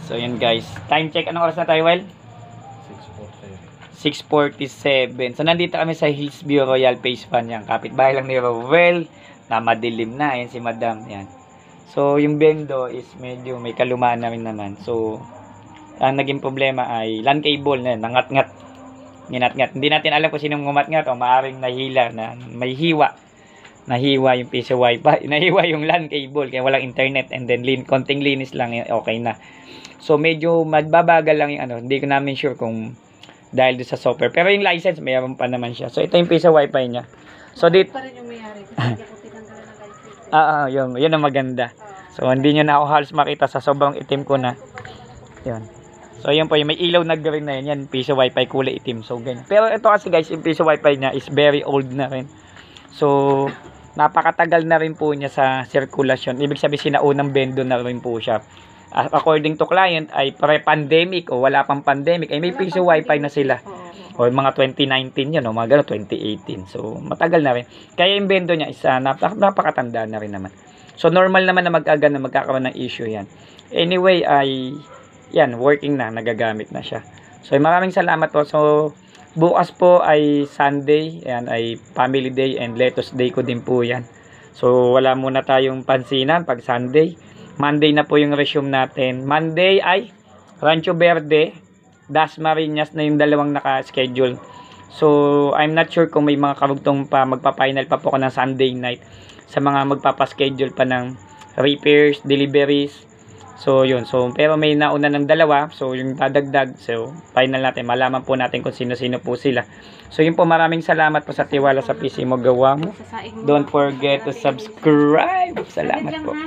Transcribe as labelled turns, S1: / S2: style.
S1: So yun guys. Time check. Anong oras na tayo, Well? 6:47. So nandito kami sa Hillsview Royal Face Fan. Yan. Kapitbahay lang ni Rowell. Na madilim na. Ayan si Madam. Yan. So yung bendo is medyo may kalumaan na rin naman. So ang naging problema ay LAN cable na nangat-ngat. Nginat-ngat. Hindi natin alam kung sinong ngumat-ngat o maaring nahila na may hiwa. Nahiwa yung piso wifi. Nahiwa yung LAN cable kaya walang internet and then konting linis lang okay na. So medyo magbabagal lang yung ano. Hindi ko namin sure kung dahil doon sa software. Pero yung license mayroon pa naman siya. So ito yung piso wifi niya. So dito
S2: pa rin yung may-ari kasi hindi ako tinanggalan ng license.
S1: yun ang maganda. So hindi niyo na ako halos makita sa sobrang itim ko na. Yun. So yun po yung may ilaw na green na yun. Yan piso wifi kulay itim. So ganyan. Pero ito kasi guys yung piso wifi niya is very old na rin. So napakatagal na rin po niya sa sirkulasyon. Ibig sabihin sinaunang bendo na rin po siya. According to client ay pre-pandemic o wala pang pandemic ay may piso wifi na sila. O mga 2019 yun o mga gano'n 2018. So matagal na rin. Kaya yung bendo niya is napakatanda na rin naman. So normal naman na na magkakaroon ng issue yan. Anyway ay yan working na, nagagamit na siya. So maraming salamat po. So bukas po ay Sunday, yan ay family day and lettuce day ko din po yan. So wala muna tayong pansinan pag Sunday. Monday na po yung resume natin. Monday ay Rancho Verde, Dasmariñas na yung dalawang naka-schedule. So I'm not sure kung may mga karugtong pa magpa-final pa po ako ng Sunday night sa mga magpapa-schedule pa ng repairs, deliveries. So yun, so pero may nauna ng dalawa, so yung dadagdag, so final natin, malaman po natin kung sino-sino po sila. So yun po, maraming salamat po sa tiwala sa PC mo gawa mo. Don't forget to subscribe. Salamat po.